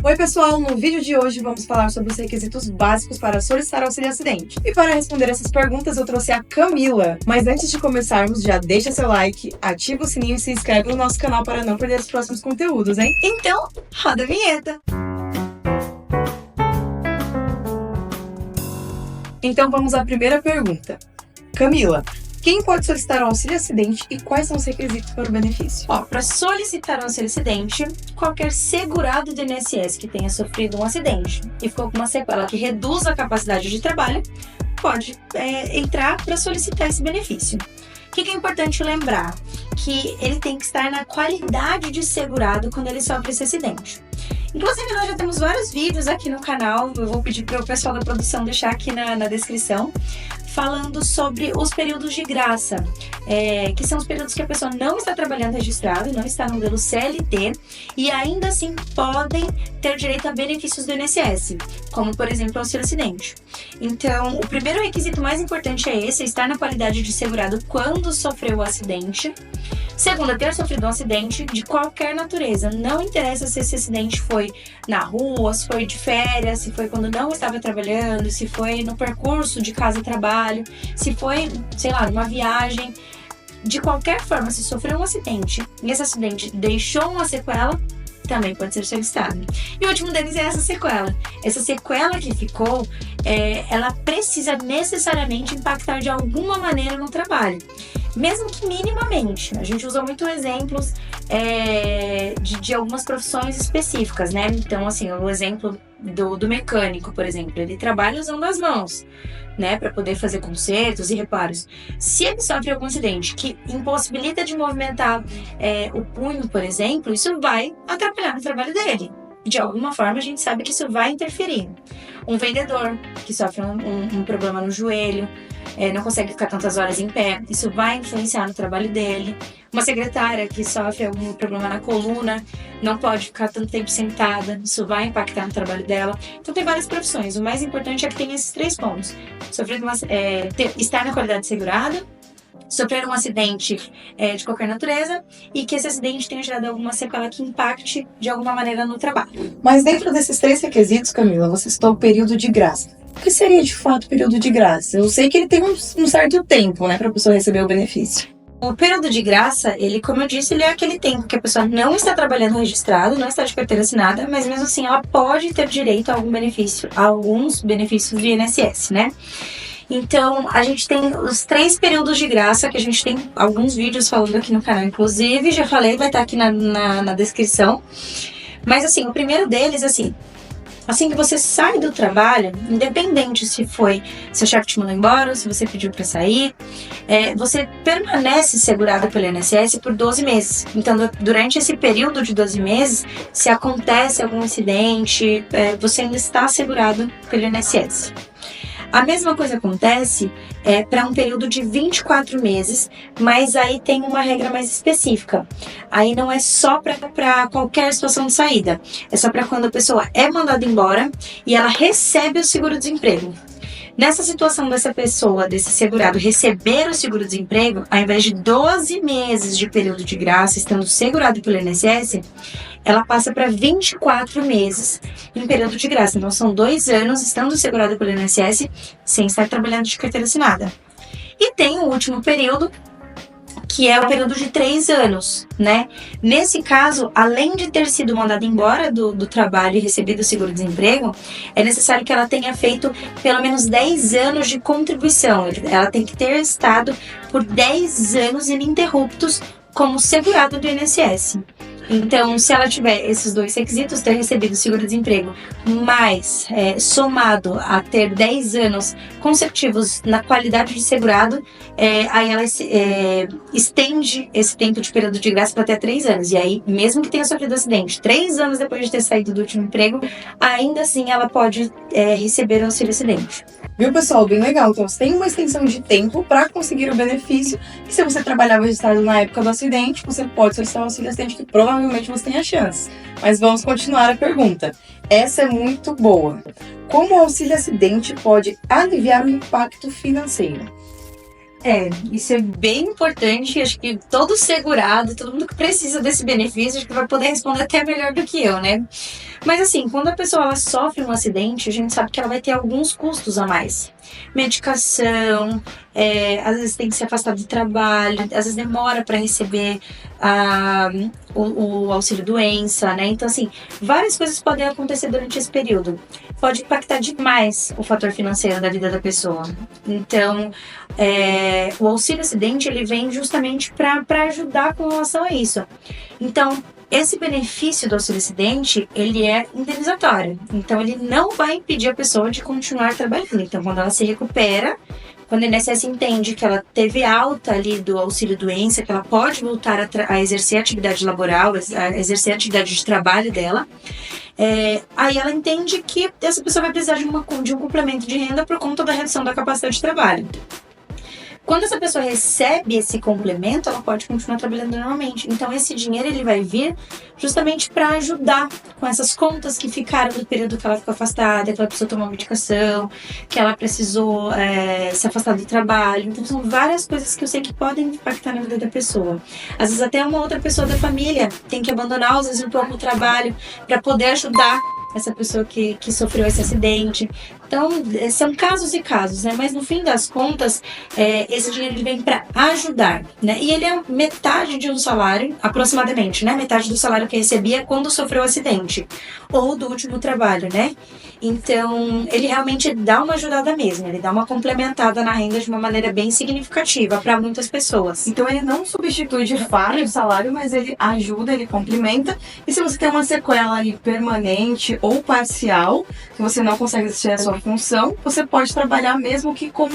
Oi pessoal, no vídeo de hoje vamos falar sobre os requisitos básicos para solicitar auxílio acidente. E para responder essas perguntas eu trouxe a Camila. Mas antes de começarmos, já deixa seu like, ativa o sininho e se inscreve no nosso canal para não perder os próximos conteúdos, hein? Então, roda a vinheta! Então vamos à primeira pergunta. Camila, quem pode solicitar um auxílio acidente e quais são os requisitos para o benefício? Para solicitar um auxílio acidente, qualquer segurado do INSS que tenha sofrido um acidente e ficou com uma sequela que reduz a capacidade de trabalho, pode entrar para solicitar esse benefício. O que é importante lembrar? Que ele tem que estar na qualidade de segurado quando ele sofre esse acidente. Inclusive, nós já temos vários vídeos aqui no canal, eu vou pedir para o pessoal da produção deixar aqui na descrição, falando sobre os períodos de graça, que são os períodos que a pessoa não está trabalhando registrado, não está no modelo CLT e ainda assim podem ter direito a benefícios do INSS, como por exemplo o auxílio acidente. Então, o primeiro requisito mais importante é esse, estar na qualidade de segurado quando sofreu o acidente. Segundo, ter sofrido um acidente de qualquer natureza. Não interessa se esse acidente foi na rua, se foi de férias, se foi quando não estava trabalhando, se foi no percurso de casa e trabalho, se foi, sei lá, numa viagem. De qualquer forma, se sofreu um acidente e esse acidente deixou uma sequela, também pode ser solicitado. E o último deles é essa sequela. Essa sequela que ficou, ela precisa necessariamente impactar de alguma maneira no trabalho. Mesmo que minimamente. A gente usa muito exemplos de algumas profissões específicas, né? Então, assim, o exemplo do mecânico, por exemplo, ele trabalha usando as mãos, né? Para poder fazer consertos e reparos. Se ele sofre algum acidente que impossibilita de movimentar o punho, por exemplo, isso vai atrapalhar no trabalho dele. De alguma forma, a gente sabe que isso vai interferir. Um vendedor que sofre um problema no joelho, não consegue ficar tantas horas em pé, isso vai influenciar no trabalho dele. Uma secretária que sofre algum problema na coluna, não pode ficar tanto tempo sentada, isso vai impactar no trabalho dela. Então tem várias profissões, o mais importante é que tem esses 3 pontos. Estar na qualidade segurada, sofrer um acidente de qualquer natureza e que esse acidente tenha gerado alguma sequela que impacte de alguma maneira no trabalho. Mas dentro desses 3 requisitos, Camila, você citou o período de graça. O que seria de fato o período de graça? Eu sei que ele tem um certo tempo, né, para a pessoa receber o benefício. O período de graça, ele, como eu disse, ele é aquele tempo que a pessoa não está trabalhando registrado, não está de carteira assinada, mas mesmo assim ela pode ter direito a alguns benefícios do INSS, né? Então, a gente tem os 3 períodos de graça, que a gente tem alguns vídeos falando aqui no canal, inclusive, já falei, vai estar aqui na descrição. Mas assim, o primeiro deles, assim que você sai do trabalho, independente se seu chefe te mandou embora ou se você pediu para sair, você permanece segurado pelo INSS por 12 meses. Então, durante esse período de 12 meses, se acontece algum incidente, você ainda está segurado pelo INSS. A mesma coisa acontece para um período de 24 meses, mas aí tem uma regra mais específica. Aí não é só para qualquer situação de saída, é só para quando a pessoa é mandada embora e ela recebe o seguro-desemprego. Nessa situação desse segurado receber o seguro-desemprego, ao invés de 12 meses de período de graça estando segurado pelo INSS, ela passa para 24 meses em período de graça. Então, são 2 anos estando segurado pelo INSS sem estar trabalhando de carteira assinada. E tem o último período, que é o período de 3 anos, né? Nesse caso, além de ter sido mandada embora do trabalho e recebido o seguro-desemprego, é necessário que ela tenha feito pelo menos 10 anos de contribuição. Ela tem que ter estado por 10 anos ininterruptos como segurada do INSS. Então, se ela tiver esses 2 requisitos, ter recebido o seguro-desemprego, mas somado a ter 10 anos consecutivos na qualidade de segurado, aí ela estende esse tempo de período de graça para até 3 anos. E aí, mesmo que tenha sofrido acidente, 3 anos depois de ter saído do último emprego, ainda assim ela pode receber o auxílio-acidente. Viu, pessoal? Bem legal. Então, você tem uma extensão de tempo para conseguir o benefício. E se você trabalhava registrado na época do acidente, você pode solicitar um auxílio acidente que provavelmente você tem a chance. Mas vamos continuar a pergunta. Essa é muito boa. Como o auxílio acidente pode aliviar o impacto financeiro? Isso é bem importante. Acho que todo segurado, todo mundo que precisa desse benefício, acho que vai poder responder até melhor do que eu, né? Mas assim, quando a pessoa ela sofre um acidente, a gente sabe que ela vai ter alguns custos a mais. Medicação, às vezes tem que se afastar do trabalho, às vezes demora para receber o auxílio doença, né? Então, assim, várias coisas podem acontecer durante esse período. Pode impactar demais o fator financeiro da vida da pessoa. Então, o auxílio acidente, ele vem justamente para ajudar com relação a isso. Então, esse benefício do auxílio acidente, ele é indenizatório. Então, ele não vai impedir a pessoa de continuar trabalhando. Então, quando ela se recupera, quando a INSS entende que ela teve alta ali do auxílio doença, que ela pode voltar a exercer a atividade laboral, a exercer a atividade de trabalho dela, aí ela entende que essa pessoa vai precisar de um complemento de renda por conta da redução da capacidade de trabalho. Quando essa pessoa recebe esse complemento, ela pode continuar trabalhando normalmente. Então, esse dinheiro ele vai vir justamente para ajudar com essas contas que ficaram no período que ela ficou afastada, que ela precisou tomar medicação, que ela precisou se afastar do trabalho. Então, são várias coisas que eu sei que podem impactar na vida da pessoa. Às vezes, até uma outra pessoa da família tem que abandonar, às vezes, um pouco o trabalho para poder ajudar essa pessoa que sofreu esse acidente. Então, são casos e casos, né? Mas no fim das contas, esse dinheiro ele vem para ajudar, né? E ele é metade de um salário, aproximadamente, né? Metade do salário que recebia quando sofreu o acidente, ou do último trabalho, né? Então, ele realmente dá uma ajudada mesmo, ele dá uma complementada na renda de uma maneira bem significativa para muitas pessoas. Então, ele não substitui de fato o salário, mas ele ajuda, ele complementa. E se você tem uma sequela ali permanente ou parcial, que você não consegue exercer a sua função, você pode trabalhar mesmo que com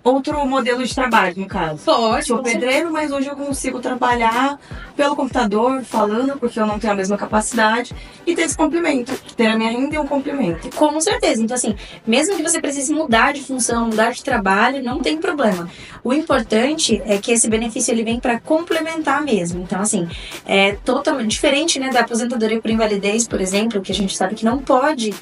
outro modelo de trabalho, no caso. Pode. Sou pedreiro, mas hoje eu consigo trabalhar pelo computador, falando, porque eu não tenho a mesma capacidade, e ter esse complemento, ter a minha renda e um complemento. Com certeza. Então, assim, mesmo que você precise mudar de função, mudar de trabalho, não tem problema. O importante é que esse benefício ele vem para complementar mesmo. Então, assim, é totalmente diferente, né, da aposentadoria por invalidez, por exemplo, que a gente sabe que não pode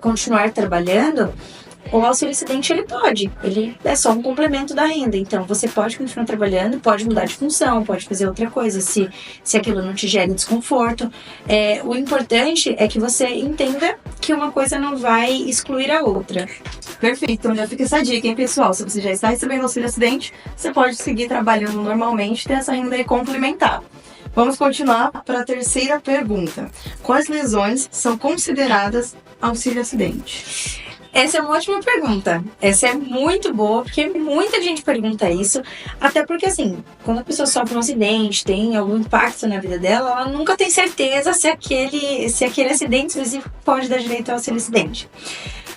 continuar trabalhando. O auxílio acidente, ele é só um complemento da renda. Então, você pode continuar trabalhando, pode mudar de função, pode fazer outra coisa, se aquilo não te gera desconforto. O importante é que você entenda que uma coisa não vai excluir a outra. Perfeito, então já fica essa dica, hein, pessoal? Se você já está recebendo auxílio acidente, você pode seguir trabalhando normalmente e ter essa renda aí complementar. Vamos continuar para a terceira pergunta. Quais lesões são consideradas auxílio acidente? Essa é uma ótima pergunta. Essa é muito boa, porque muita gente pergunta isso. Até porque, assim, quando a pessoa sofre um acidente, tem algum impacto na vida dela, ela nunca tem certeza se aquele acidente específico pode dar direito ao auxílio acidente.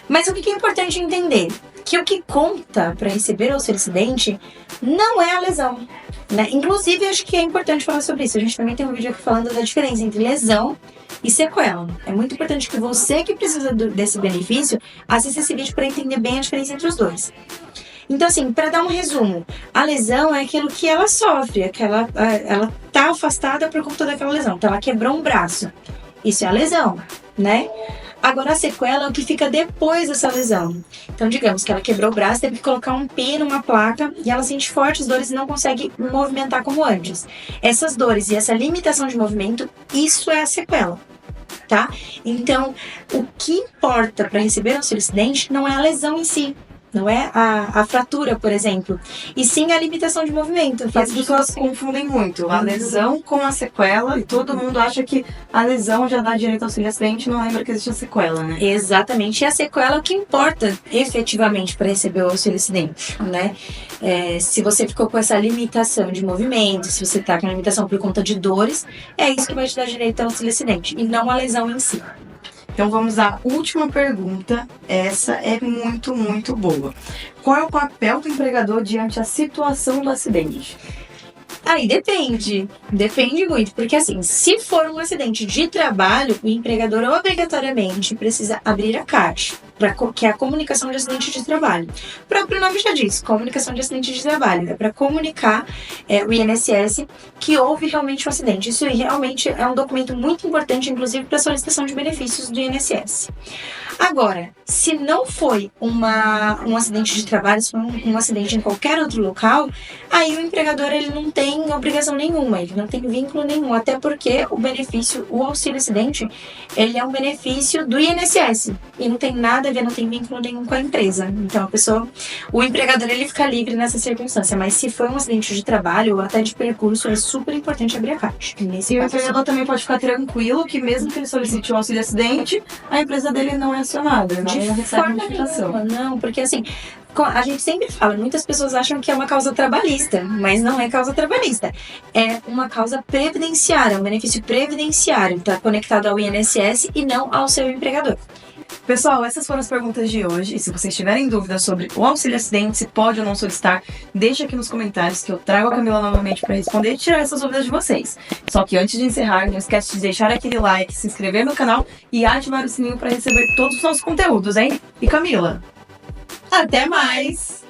Mas o que é importante entender? Que o que conta para receber o auxílio acidente não é a lesão, né? Inclusive, acho que é importante falar sobre isso. A gente também tem um vídeo aqui falando da diferença entre lesão e sequela. É muito importante que você que precisa desse benefício assista esse vídeo para entender bem a diferença entre os dois. Então, assim, para dar um resumo, a lesão é aquilo que ela sofre, ela tá afastada por conta daquela lesão. Então, ela quebrou um braço. Isso é a lesão, né? Agora, a sequela é o que fica depois dessa lesão. Então, digamos que ela quebrou o braço, teve que colocar um pino, uma placa, e ela sente fortes dores e não consegue movimentar como antes. Essas dores e essa limitação de movimento, isso é a sequela, tá? Então, o que importa para receber auxílio acidente não é a lesão em si, não é a fratura, por exemplo, e sim a limitação de movimento. As pessoas confundem muito a lesão com a sequela, e todo mundo acha que a lesão já dá direito ao auxílio acidente, não lembra que existe a sequela, né? Exatamente, e a sequela é o que importa efetivamente para receber o auxílio acidente, né? Se você ficou com essa limitação de movimento, se você está com limitação por conta de dores, é isso que vai te dar direito ao auxílio acidente, e não a lesão em si. Então vamos à última pergunta. Essa é muito, muito boa. Qual é o papel do empregador diante a situação do acidente? Aí depende muito, porque assim, se for um acidente de trabalho, o empregador obrigatoriamente precisa abrir a caixa, que é a comunicação de acidente de trabalho. O próprio nome já diz, comunicação de acidente de trabalho. É para comunicar o INSS que houve realmente um acidente. Isso realmente é um documento muito importante, inclusive para a solicitação de benefícios do INSS. Agora, se não foi um acidente de trabalho, se foi um acidente em qualquer outro local, aí o empregador ele não tem obrigação nenhuma, ele não tem vínculo nenhum, até porque o benefício, o auxílio acidente, ele é um benefício do INSS e não tem nada a ver, não tem vínculo nenhum com a empresa. Então o empregador ele fica livre nessa circunstância, mas se foi um acidente de trabalho ou até de percurso, é super importante abrir a caixa. E o empregador também pode ficar tranquilo que mesmo que ele solicite o auxílio acidente, a empresa dele não é acionada, não recebe notificação. Não, porque assim, a gente sempre fala, muitas pessoas acham que é uma causa trabalhista, mas não é causa trabalhista. É uma causa previdenciária, um benefício previdenciário, está conectado ao INSS e não ao seu empregador. Pessoal, essas foram as perguntas de hoje. E se vocês tiverem dúvidas sobre o auxílio acidente, se pode ou não solicitar, deixa aqui nos comentários que eu trago a Camila novamente para responder e tirar essas dúvidas de vocês. Só que antes de encerrar, não esquece de deixar aquele like, se inscrever no canal e ativar o sininho para receber todos os nossos conteúdos, hein? E Camila, Até mais!